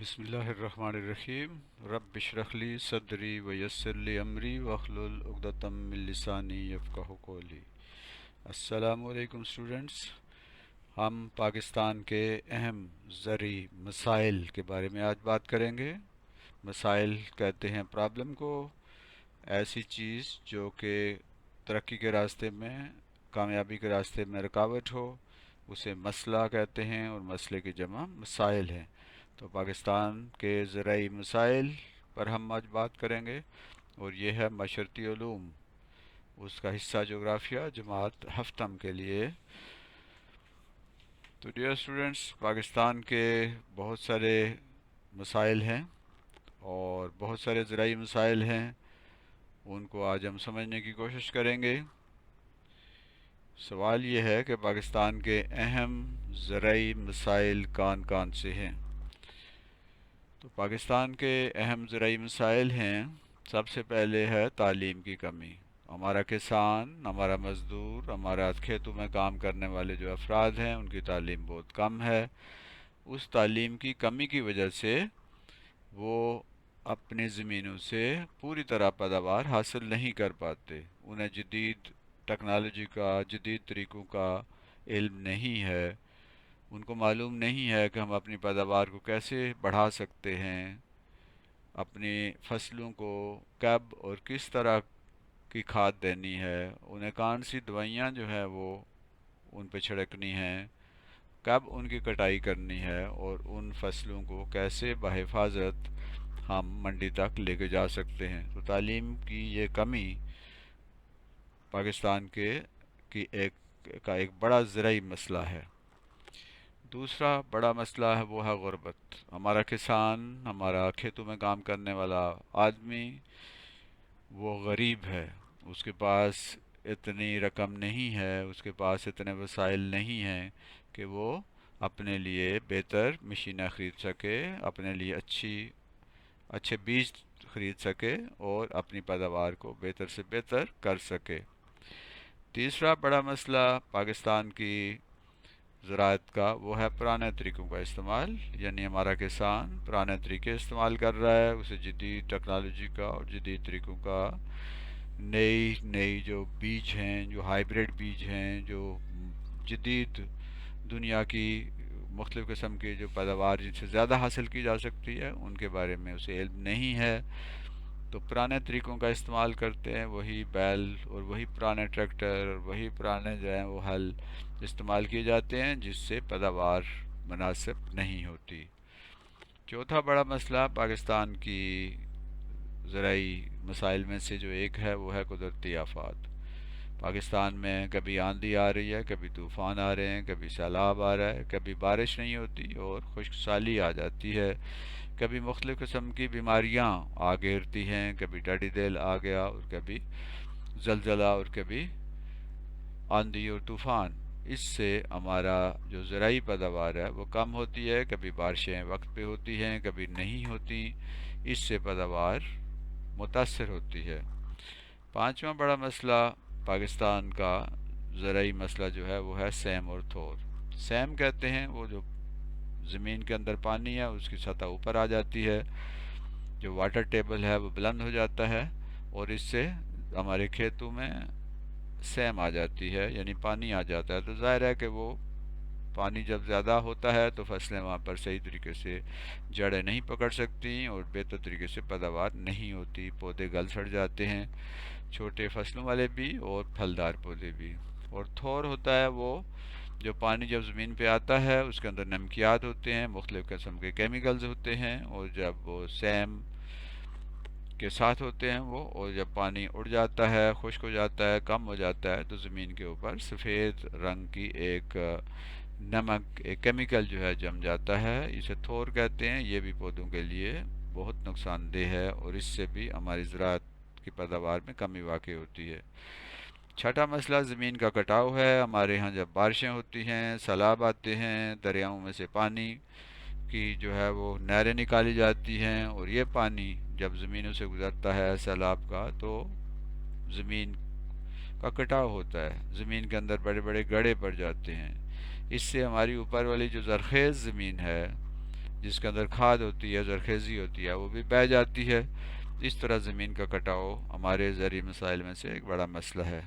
بسم اللہ الرحمن الرحیم رب اشرح لی صدری ویسر لی امری واحلل عقدۃ من لسانی یفقہوا قولی۔ السلام علیکم اسٹوڈنٹس، ہم پاکستان کے اہم زرعی مسائل کے بارے میں آج بات کریں گے۔ مسائل کہتے ہیں پرابلم کو، ایسی چیز جو کہ ترقی کے راستے میں، کامیابی کے راستے میں رکاوٹ ہو، اسے مسئلہ کہتے ہیں، اور مسئلے کی جمع مسائل ہیں۔ تو پاکستان کے زرعی مسائل پر ہم آج بات کریں گے، اور یہ ہے معاشرتی علوم، اس کا حصہ جغرافیہ جماعت ہفتم کے لیے۔ تو ڈیئر اسٹوڈنٹس، پاکستان کے بہت سارے مسائل ہیں اور بہت سارے زرعی مسائل ہیں، ان کو آج ہم سمجھنے کی کوشش کریں گے۔ سوال یہ ہے کہ پاکستان کے اہم زرعی مسائل کون کون سے ہیں؟ تو پاکستان کے اہم زرعی مسائل ہیں، سب سے پہلے ہے تعلیم کی کمی۔ ہمارا کسان، ہمارا مزدور، ہمارا کھیتوں میں کام کرنے والے جو افراد ہیں، ان کی تعلیم بہت کم ہے۔ اس تعلیم کی کمی کی وجہ سے وہ اپنی زمینوں سے پوری طرح پیداوار حاصل نہیں کر پاتے۔ انہیں جدید ٹیکنالوجی کا، جدید طریقوں کا علم نہیں ہے۔ ان کو معلوم نہیں ہے کہ ہم اپنی پیداوار کو کیسے بڑھا سکتے ہیں، اپنی فصلوں کو کب اور کس طرح کی کھاد دینی ہے، انہیں کون سی دوائیاں جو ہے وہ ان پہ چھڑکنی ہیں، کب ان کی کٹائی کرنی ہے، اور ان فصلوں کو کیسے بحفاظت ہم منڈی تک لے کے جا سکتے ہیں۔ تو تعلیم کی یہ کمی پاکستان ایک بڑا زرعی مسئلہ ہے۔ دوسرا بڑا مسئلہ ہے وہ ہے غربت۔ ہمارا کسان، ہمارا کھیتوں میں کام کرنے والا آدمی وہ غریب ہے، اس کے پاس اتنی رقم نہیں ہے، اس کے پاس اتنے وسائل نہیں ہیں کہ وہ اپنے لیے بہتر مشینیں خرید سکے، اپنے لیے اچھے بیج خرید سکے اور اپنی پیداوار کو بہتر سے بہتر کر سکے۔ تیسرا بڑا مسئلہ پاکستان کی زراعت کا وہ ہے پرانے طریقوں کا استعمال، یعنی ہمارا کسان پرانے طریقے استعمال کر رہا ہے، اسے جدید ٹیکنالوجی کا اور جدید طریقوں کا، نئی جو بیج ہیں، جو ہائیبریڈ بیج ہیں، جو جدید دنیا کی مختلف قسم کی جو پیداوار جن سے زیادہ حاصل کی جا سکتی ہے، ان کے بارے میں اسے علم نہیں ہے۔ تو پرانے طریقوں کا استعمال کرتے ہیں، وہی بیل اور وہی پرانے ٹریکٹر اور وہی پرانے جو ہیں وہ ہل استعمال کیے جاتے ہیں، جس سے پیداوار مناسب نہیں ہوتی۔ چوتھا بڑا مسئلہ پاکستان کی زرعی مسائل میں سے جو ایک ہے وہ ہے قدرتی آفات۔ پاکستان میں کبھی آندھی آ رہی ہے، کبھی طوفان آ رہے ہیں، کبھی سیلاب آ رہا ہے، کبھی بارش نہیں ہوتی اور خشک سالی آ جاتی ہے، کبھی مختلف قسم کی بیماریاں آ گھیرتی ہیں، کبھی ٹڈی دل آ گیا، اور کبھی زلزلہ، اور کبھی آندھی اور طوفان۔ اس سے ہمارا جو زرعی پیداوار ہے وہ کم ہوتی ہے، کبھی بارشیں وقت پہ ہوتی ہیں، کبھی نہیں ہوتی، اس سے پیداوار متاثر ہوتی ہے۔ پانچواں بڑا مسئلہ پاکستان کا زرعی مسئلہ جو ہے وہ ہے سیم اور تھور۔ سیم کہتے ہیں وہ جو زمین کے اندر پانی ہے اس کی سطح اوپر آ جاتی ہے، جو واٹر ٹیبل ہے وہ بلند ہو جاتا ہے، اور اس سے ہمارے کھیتوں میں سیم آ جاتی ہے، یعنی پانی آ جاتا ہے۔ تو ظاہر ہے کہ وہ پانی جب زیادہ ہوتا ہے تو فصلیں وہاں پر صحیح طریقے سے جڑیں نہیں پکڑ سکتی اور بہتر طریقے سے پیداوار نہیں ہوتی، پودے گل سڑ جاتے ہیں، چھوٹے فصلوں والے بھی اور پھلدار پودے بھی۔ اور تھور ہوتا ہے وہ جو پانی جب زمین پہ آتا ہے اس کے اندر نمکیات ہوتے ہیں، مختلف قسم کے کیمیکلز ہوتے ہیں، اور جب وہ سیم کے ساتھ ہوتے ہیں وہ، اور جب پانی اڑ جاتا ہے، خشک ہو جاتا ہے، کم ہو جاتا ہے، تو زمین کے اوپر سفید رنگ کی ایک نمک، ایک کیمیکل جو ہے جم جاتا ہے، اسے تھور کہتے ہیں۔ یہ بھی پودوں کے لیے بہت نقصان دہ ہے، اور اس سے بھی ہماری زراعت کی پیداوار میں کمی واقع ہوتی ہے۔ چھٹا مسئلہ زمین کا کٹاؤ ہے۔ ہمارے ہاں جب بارشیں ہوتی ہیں، سیلاب آتے ہیں، دریاؤں میں سے پانی کی جو ہے وہ نہریں نکالی جاتی ہیں، اور یہ پانی جب زمینوں سے گزرتا ہے سیلاب کا، تو زمین کا کٹاؤ ہوتا ہے، زمین کے اندر بڑے بڑے گڑھے پڑ جاتے ہیں۔ اس سے ہماری اوپر والی جو زرخیز زمین ہے جس کے اندر کھاد ہوتی ہے، زرخیزی ہوتی ہے، وہ بھی بہہ جاتی ہے۔ اس طرح زمین کا کٹاؤ ہمارے زرعی مسائل میں سے ایک بڑا مسئلہ ہے۔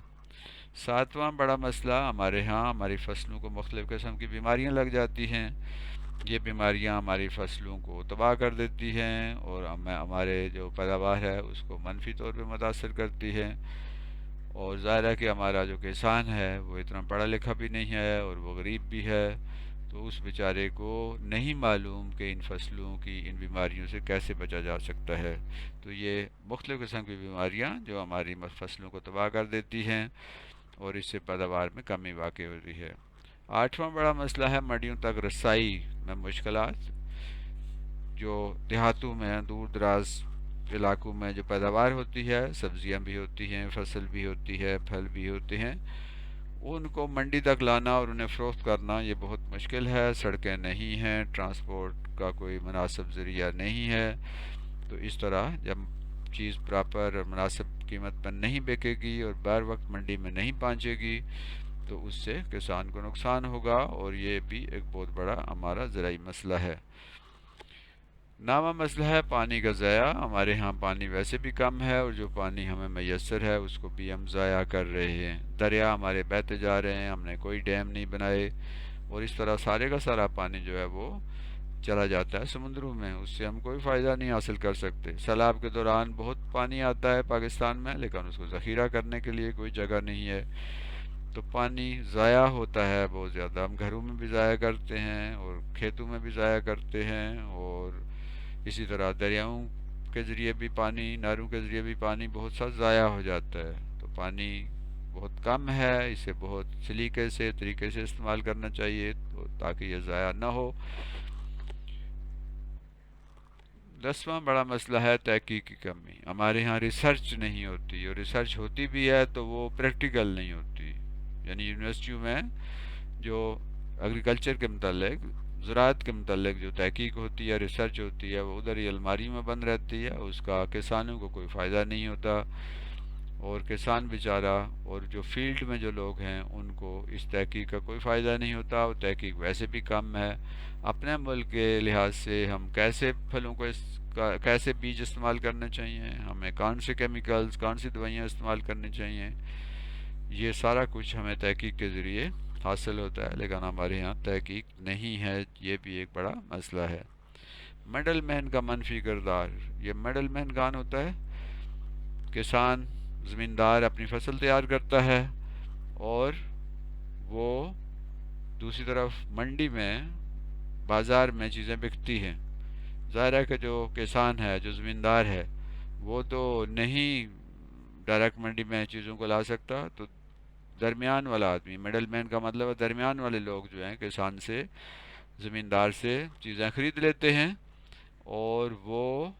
ساتواں بڑا مسئلہ، ہمارے ہاں ہماری فصلوں کو مختلف قسم کی بیماریاں لگ جاتی ہیں۔ یہ بیماریاں ہماری فصلوں کو تباہ کر دیتی ہیں اور ہمارے جو پیداوار ہے اس کو منفی طور پہ متاثر کرتی ہیں۔ اور ظاہر ہے کہ ہمارا جو کسان ہے وہ اتنا پڑھا لکھا بھی نہیں ہے اور وہ غریب بھی ہے، تو اس بیچارے کو نہیں معلوم کہ ان فصلوں کی ان بیماریوں سے کیسے بچا جا سکتا ہے۔ تو یہ مختلف قسم کی بیماریاں جو ہماری فصلوں کو تباہ کر دیتی ہیں اور اس سے پیداوار میں کمی واقع ہوتی ہے۔ آٹھواں بڑا مسئلہ ہے منڈیوں تک رسائی میں مشکلات۔ جو دیہاتوں میں دور دراز علاقوں میں جو پیداوار ہوتی ہے، سبزیاں بھی ہوتی ہیں، فصل بھی ہوتی ہے، پھل بھی ہوتے ہیں، ان کو منڈی تک لانا اور انہیں فروخت کرنا یہ بہت مشکل ہے۔ سڑکیں نہیں ہیں، ٹرانسپورٹ کا کوئی مناسب ذریعہ نہیں ہے، تو اس طرح جب چیز پراپر اور مناسب قیمت پر نہیں بکے گی اور بر وقت منڈی میں نہیں پہنچے گی تو اس سے کسان کو نقصان ہوگا، اور یہ بھی ایک بہت بڑا ہمارا زرعی مسئلہ ہے۔ نامہ مسئلہ ہے پانی کا ضیاع۔ ہمارے ہاں پانی ویسے بھی کم ہے اور جو پانی ہمیں میسر ہے اس کو بھی ہم ضائع کر رہے ہیں۔ دریا ہمارے بہتے جا رہے ہیں، ہم نے کوئی ڈیم نہیں بنائے، اور اس طرح سارے کا سارا پانی جو ہے وہ چلا جاتا ہے سمندروں میں، اس سے ہم کوئی فائدہ نہیں حاصل کر سکتے۔ سیلاب کے دوران بہت پانی آتا ہے پاکستان میں، لیکن اس کو ذخیرہ کرنے کے لیے کوئی جگہ نہیں ہے، تو پانی ضائع ہوتا ہے بہت زیادہ۔ ہم گھروں میں بھی ضائع کرتے ہیں اور کھیتوں میں بھی ضائع کرتے ہیں، اور اسی طرح دریاؤں کے ذریعے بھی پانی، نہروں کے ذریعے بھی پانی بہت سا ضائع ہو جاتا ہے۔ تو پانی بہت کم ہے، اسے بہت سلیقے سے طریقے سے استعمال کرنا چاہیے تاکہ یہ ضائع نہ ہو۔ دسواں بڑا مسئلہ ہے تحقیق کی کمی۔ ہمارے یہاں ریسرچ نہیں ہوتی، اور ریسرچ ہوتی بھی ہے تو وہ پریکٹیکل نہیں ہوتی۔ یعنی یونیورسٹیوں میں جو ایگریکلچر کے متعلق، زراعت کے متعلق جو تحقیق ہوتی ہے، ریسرچ ہوتی ہے، وہ ادھر ہی الماری میں بند رہتی ہے، اس کا کسانوں کو کوئی فائدہ نہیں ہوتا، اور کسان بیچارہ اور جو فیلڈ میں جو لوگ ہیں ان کو اس تحقیق کا کوئی فائدہ نہیں ہوتا، اور تحقیق ویسے بھی کم ہے۔ اپنے ملک کے لحاظ سے ہم کیسے پھلوں کو کیسے بیج استعمال کرنے چاہیے، ہمیں کون سے کیمیکلز، کون سی دوائیاں استعمال کرنی چاہیے، یہ سارا کچھ ہمیں تحقیق کے ذریعے حاصل ہوتا ہے، لیکن ہمارے یہاں تحقیق نہیں ہے، یہ بھی ایک بڑا مسئلہ ہے۔ مڈل مین کا منفی کردار۔ یہ مڈل مین کون ہوتا ہے؟ کسان، زمیندار اپنی فصل تیار کرتا ہے اور وہ دوسری طرف منڈی میں، بازار میں چیزیں بکتی ہیں۔ ظاہر ہے کہ جو کسان ہے، جو زمیندار ہے، وہ تو نہیں ڈائریکٹ منڈی میں چیزوں کو لا سکتا، تو درمیان والا آدمی، مڈل مین کا مطلب ہے درمیان والے لوگ جو ہیں کسان سے، زمیندار سے چیزیں خرید لیتے ہیں، اور وہ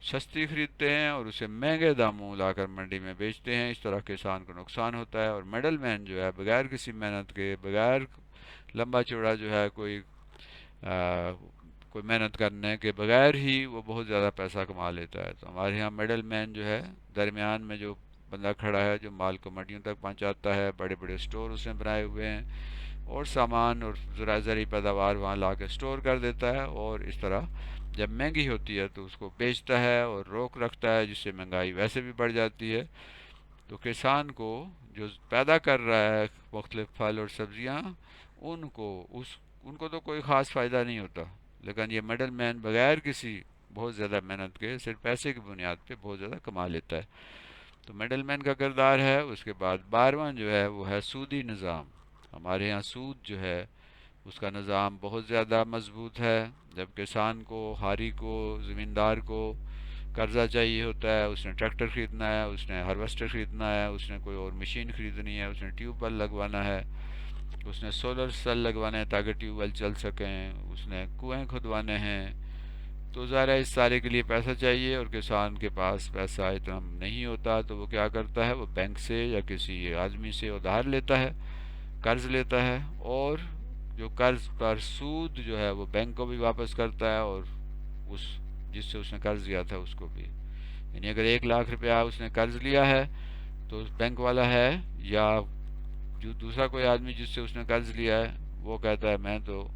سستی خریدتے ہیں اور اسے مہنگے داموں لا کر منڈی میں بیچتے ہیں۔ اس طرح کسان کو نقصان ہوتا ہے، اور مڈل مین جو ہے بغیر کسی محنت کے، بغیر لمبا چوڑا جو ہے کوئی محنت کرنے کے بغیر ہی وہ بہت زیادہ پیسہ کما لیتا ہے۔ تو ہمارے یہاں مڈل مین جو ہے، درمیان میں جو بندہ کھڑا ہے جو مال کو منڈیوں تک پہنچاتا ہے، بڑے بڑے سٹور اس نے بنائے ہوئے ہیں، اور سامان اور زرعی پیداوار وہاں لا کے سٹور کر دیتا ہے، اور اس طرح جب مہنگی ہوتی ہے تو اس کو بیچتا ہے اور روک رکھتا ہے، جس سے مہنگائی ویسے بھی بڑھ جاتی ہے۔ تو کسان کو جو پیدا کر رہا ہے مختلف پھل اور سبزیاں، ان کو ان کو تو کوئی خاص فائدہ نہیں ہوتا، لیکن یہ مڈل مین بغیر کسی بہت زیادہ محنت کے، صرف پیسے کی بنیاد پہ بہت زیادہ کما لیتا ہے۔ تو مڈل مین کا کردار ہے۔ اس کے بعد 12واں جو ہے وہ ہے سودی نظام۔ ہمارے یہاں سود جو ہے اس کا نظام بہت زیادہ مضبوط ہے۔ جب کسان کو، ہاری کو، زمیندار کو قرضہ چاہیے ہوتا ہے، اس نے ٹریکٹر خریدنا ہے، اس نے ہارویسٹر خریدنا ہے، اس نے کوئی اور مشین خریدنی ہے، اس نے ٹیوب ویل لگوانا ہے، اس نے سولر سیل لگوانے ہیں تاکہ ٹیوب ویل چل سکیں، اس نے کنویں کھدوانے ہیں، تو ظاہر ہے اس سارے کے لیے پیسہ چاہیے، اور کسان کے پاس پیسہ اتنا نہیں ہوتا، تو وہ کیا کرتا ہے، وہ بینک سے یا کسی آدمی سے ادھار لیتا ہے، قرض لیتا ہے، اور جو قرض پر سود جو ہے وہ بینک کو بھی واپس کرتا ہے، اور اس جس سے اس نے قرض لیا تھا اس کو بھی۔ یعنی اگر 1 لاکھ روپیہ اس نے قرض لیا ہے تو بینک والا ہے یا جو دوسرا کوئی آدمی جس سے اس نے قرض لیا ہے، وہ کہتا ہے میں تو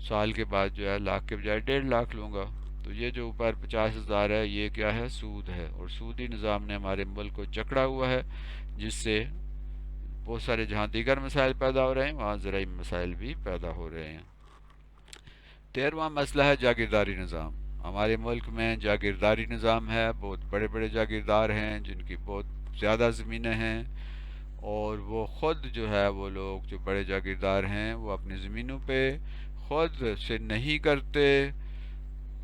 سال کے بعد جو ہے لاکھ کے بجائے 1.5 لاکھ لوں گا. تو یہ جو اوپر 50,000 ہے یہ کیا ہے؟ سود ہے. اور سودی نظام نے ہمارے ملک کو جکڑا ہوا ہے، جس سے بہت سارے جہاں دیگر مسائل پیدا ہو رہے ہیں وہاں زرعی مسائل بھی پیدا ہو رہے ہیں. 13واں مسئلہ ہے جاگیرداری نظام. ہمارے ملک میں جاگیرداری نظام ہے. بہت بڑے بڑے جاگیردار ہیں جن کی بہت زیادہ زمینیں ہیں، اور وہ خود جو ہے وہ لوگ جو بڑے جاگیردار ہیں وہ اپنی زمینوں پہ خود سے نہیں کرتے،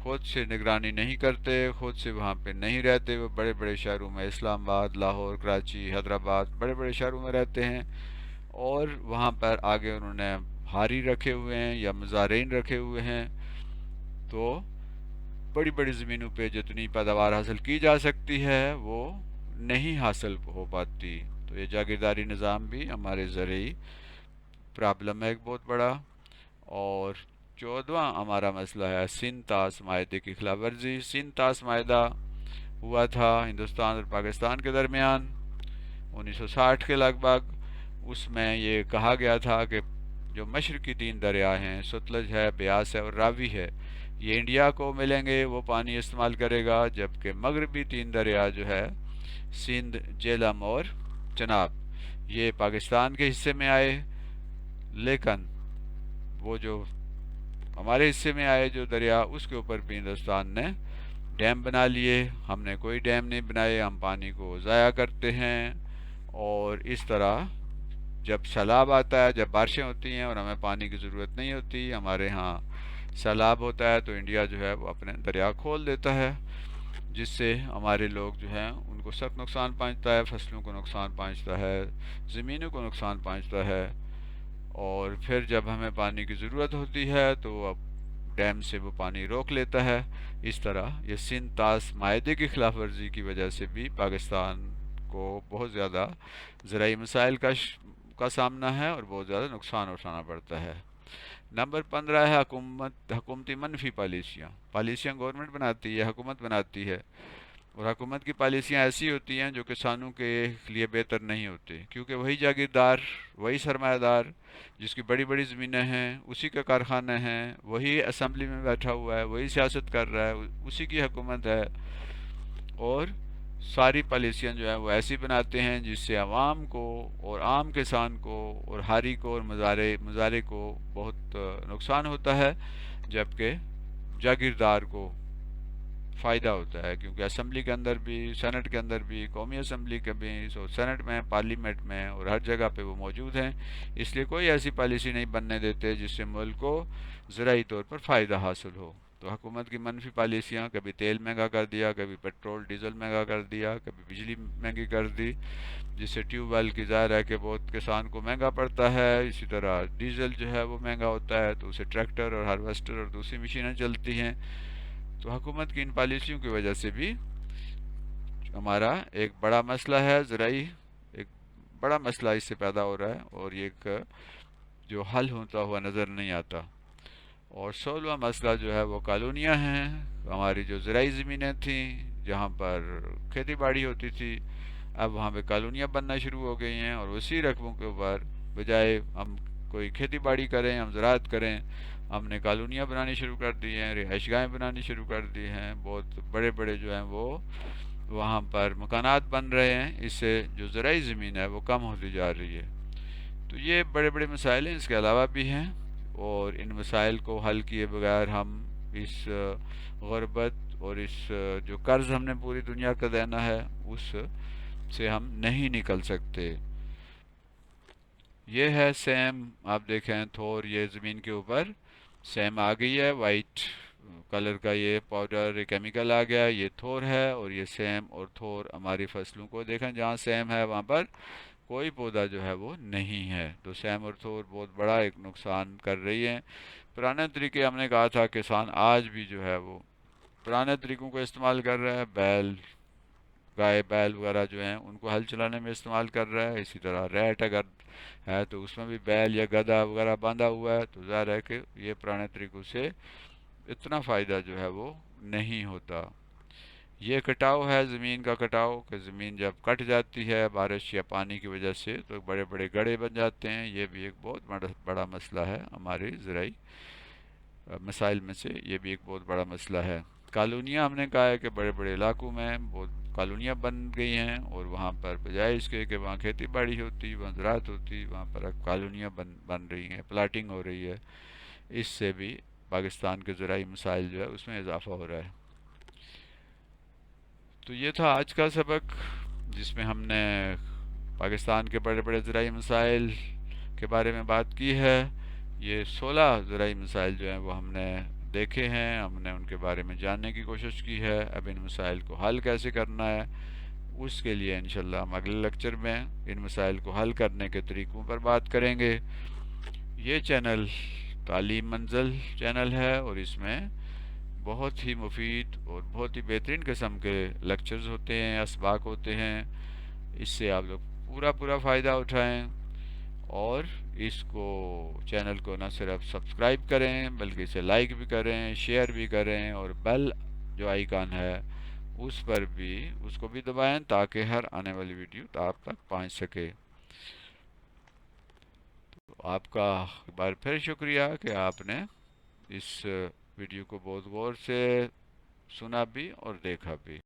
خود سے نگرانی نہیں کرتے، خود سے وہاں پہ نہیں رہتے. وہ بڑے بڑے شہروں میں اسلام آباد، لاہور، کراچی، حیدرآباد بڑے بڑے شہروں میں رہتے ہیں، اور وہاں پر آگے انہوں نے ہاری رکھے ہوئے ہیں یا مزارعین رکھے ہوئے ہیں. تو بڑی بڑی زمینوں پہ جتنی پیداوار حاصل کی جا سکتی ہے وہ نہیں حاصل ہو پاتی. تو یہ جاگیرداری نظام بھی ہمارے زرعی پرابلم ہے ایک بہت بڑا. اور 14واں ہمارا مسئلہ ہے سندھ طاس معاہدے کی خلاف ورزی. سندھ طاس معاہدہ ہوا تھا ہندوستان اور پاکستان کے درمیان 1960 کے لگ بھگ. اس میں یہ کہا گیا تھا کہ جو مشرقی 3 دریا ہیں، ستلج ہے، بیاس ہے اور راوی ہے، یہ انڈیا کو ملیں گے، وہ پانی استعمال کرے گا، جبکہ مغربی 3 دریا جو ہے سندھ، جہلم اور چناب، یہ پاکستان کے حصے میں آئے. لیکن وہ جو ہمارے حصے میں آئے جو دریا، اس کے اوپر بھی ہندوستان نے ڈیم بنا لیے. ہم نے کوئی ڈیم نہیں بنائے، ہم پانی کو ضائع کرتے ہیں. اور اس طرح جب سیلاب آتا ہے، جب بارشیں ہوتی ہیں اور ہمیں پانی کی ضرورت نہیں ہوتی، ہمارے ہاں سیلاب ہوتا ہے، تو انڈیا جو ہے وہ اپنے دریا کھول دیتا ہے، جس سے ہمارے لوگ جو ہیں ان کو سخت نقصان پہنچتا ہے، فصلوں کو نقصان پہنچتا ہے، زمینوں کو نقصان پہنچتا ہے. اور پھر جب ہمیں پانی کی ضرورت ہوتی ہے تو اب ڈیم سے وہ پانی روک لیتا ہے. اس طرح یہ سندھ طاس معاہدے کی خلاف ورزی کی وجہ سے بھی پاکستان کو بہت زیادہ زرعی مسائل کا سامنا ہے اور بہت زیادہ نقصان اٹھانا پڑتا ہے. نمبر 15 ہے حکومتی منفی پالیسیاں گورنمنٹ بناتی ہے، حکومت بناتی ہے، اور حکومت کی پالیسیاں ایسی ہوتی ہیں جو کسانوں کے لیے بہتر نہیں ہوتی، کیونکہ وہی جاگیردار، وہی سرمایہ دار جس کی بڑی بڑی زمینیں ہیں، اسی کے کارخانے ہیں، وہی اسمبلی میں بیٹھا ہوا ہے، وہی سیاست کر رہا ہے، اسی کی حکومت ہے، اور ساری پالیسیاں جو ہیں وہ ایسی بناتے ہیں جس سے عوام کو اور عام کسان کو اور ہاری کو اور مزارے کو بہت نقصان ہوتا ہے، جبکہ جاگیردار کو فائدہ ہوتا ہے. کیونکہ اسمبلی کے اندر بھی، سینٹ کے اندر بھی، قومی اسمبلی کے بھی، سینٹ میں، پارلیمنٹ میں اور ہر جگہ پہ وہ موجود ہیں. اس لیے کوئی ایسی پالیسی نہیں بننے دیتے جس سے ملک کو زرعی طور پر فائدہ حاصل ہو. تو حکومت کی منفی پالیسیاں، کبھی تیل مہنگا کر دیا، کبھی پیٹرول ڈیزل مہنگا کر دیا، کبھی بجلی مہنگی کر دی، جس سے ٹیوب ویل کی ظاہر ہے کہ بہت کسان کو مہنگا پڑتا ہے. اسی طرح ڈیزل جو ہے وہ مہنگا ہوتا ہے، تو اسے ٹریکٹر اور ہارویسٹر اور دوسری مشینیں چلتی ہیں. تو حکومت کی ان پالیسیوں کی وجہ سے بھی ہمارا ایک بڑا مسئلہ ہے زرعی، ایک بڑا مسئلہ اس سے پیدا ہو رہا ہے، اور یہ ایک جو حل ہوتا ہوا نظر نہیں آتا. اور 16واں مسئلہ جو ہے وہ کالونیاں ہیں. ہماری جو زرعی زمینیں تھیں جہاں پر کھیتی باڑی ہوتی تھی، اب وہاں پہ کالونیاں بننا شروع ہو گئی ہیں، اور اسی رقبوں کے اوپر بجائے ہم کوئی کھیتی باڑی کریں، ہم زراعت کریں، ہم نے کالونیاں بنانی شروع کر دی ہیں، رہائش گاہیں بنانی شروع کر دی ہیں. بہت بڑے بڑے جو ہیں وہ وہاں پر مکانات بن رہے ہیں. اس سے جو زرعی زمین ہے وہ کم ہوتی جا رہی ہے. تو یہ بڑے بڑے مسائل ہیں، اس کے علاوہ بھی ہیں، اور ان مسائل کو حل کیے بغیر ہم اس غربت اور اس جو قرض ہم نے پوری دنیا کا دینا ہے اس سے ہم نہیں نکل سکتے. یہ ہے سیم، آپ دیکھیں تھور، یہ زمین کے اوپر سیم آ گئی ہے، وائٹ کلر کا یہ پاؤڈر کیمیکل آ گیا، یہ تھور ہے، اور یہ سیم اور تھور ہماری فصلوں کو دیکھیں جہاں سیم ہے وہاں پر کوئی پودا جو ہے وہ نہیں ہے. تو سیم اور تھور بہت بڑا ایک نقصان کر رہی ہیں. پرانے طریقے ہم نے کہا تھا، کسان آج بھی جو ہے وہ پرانے طریقوں کو استعمال کر رہا ہے، گائے بیل وغیرہ جو ہیں ان کو ہل چلانے میں استعمال کر رہا ہے. اسی طرح ریٹ اگر ہے تو اس میں بھی بیل یا گدھا وغیرہ باندھا ہوا ہے. تو ظاہر ہے کہ یہ پرانے طریقوں سے اتنا فائدہ جو ہے وہ نہیں ہوتا. یہ کٹاؤ ہے، زمین کا کٹاؤ، کہ زمین جب کٹ جاتی ہے بارش یا پانی کی وجہ سے تو بڑے بڑے گڑھے بن جاتے ہیں. یہ بھی ایک بہت بڑا مسئلہ ہے ہماری زرعی مسائل میں سے یہ بھی ایک بہت بڑا مسئلہ ہے۔ کالونیاں، ہم نے کہا ہے کہ بڑے بڑے علاقوں میں بہت کالونیاں بن گئی ہیں، اور وہاں پر بجائے اس کے کہ وہاں کھیتی باڑی ہوتی، وہاں زراعت ہوتی، وہاں پر اب کالونیاں بن رہی ہیں، پلاٹنگ ہو رہی ہے۔ اس سے بھی پاکستان کے زرعی مسائل جو ہے اس میں اضافہ ہو رہا ہے۔ تو یہ تھا آج کا سبق، جس میں ہم نے پاکستان کے بڑے بڑے زرعی مسائل کے بارے میں بات کی ہے۔ یہ 16 زرعی مسائل جو ہیں وہ ہم نے دیکھے ہیں، ہم نے ان کے بارے میں جاننے کی کوشش کی ہے۔ اب ان مسائل کو حل کیسے کرنا ہے، اس کے لیے انشاءاللہ ہم اگلے لیکچر میں ان مسائل کو حل کرنے کے طریقوں پر بات کریں گے۔ یہ چینل تعلیم منزل چینل ہے، اور اس میں بہت ہی مفید اور بہت ہی بہترین قسم کے لیکچرز ہوتے ہیں، اسباق ہوتے ہیں۔ اس سے آپ لوگ پورا فائدہ اٹھائیں، اور اس کو چینل کو نہ صرف سبسکرائب کریں بلکہ اسے لائک بھی کریں، شیئر بھی کریں، اور بیل جو آئیکن ہے اس پر بھی اس کو بھی دبائیں تاکہ ہر آنے والی ویڈیو آپ تک پہنچ سکے۔ تو آپ کا ایک بار پھر شکریہ کہ آپ نے اس ویڈیو کو بہت غور سے سنا بھی اور دیکھا بھی۔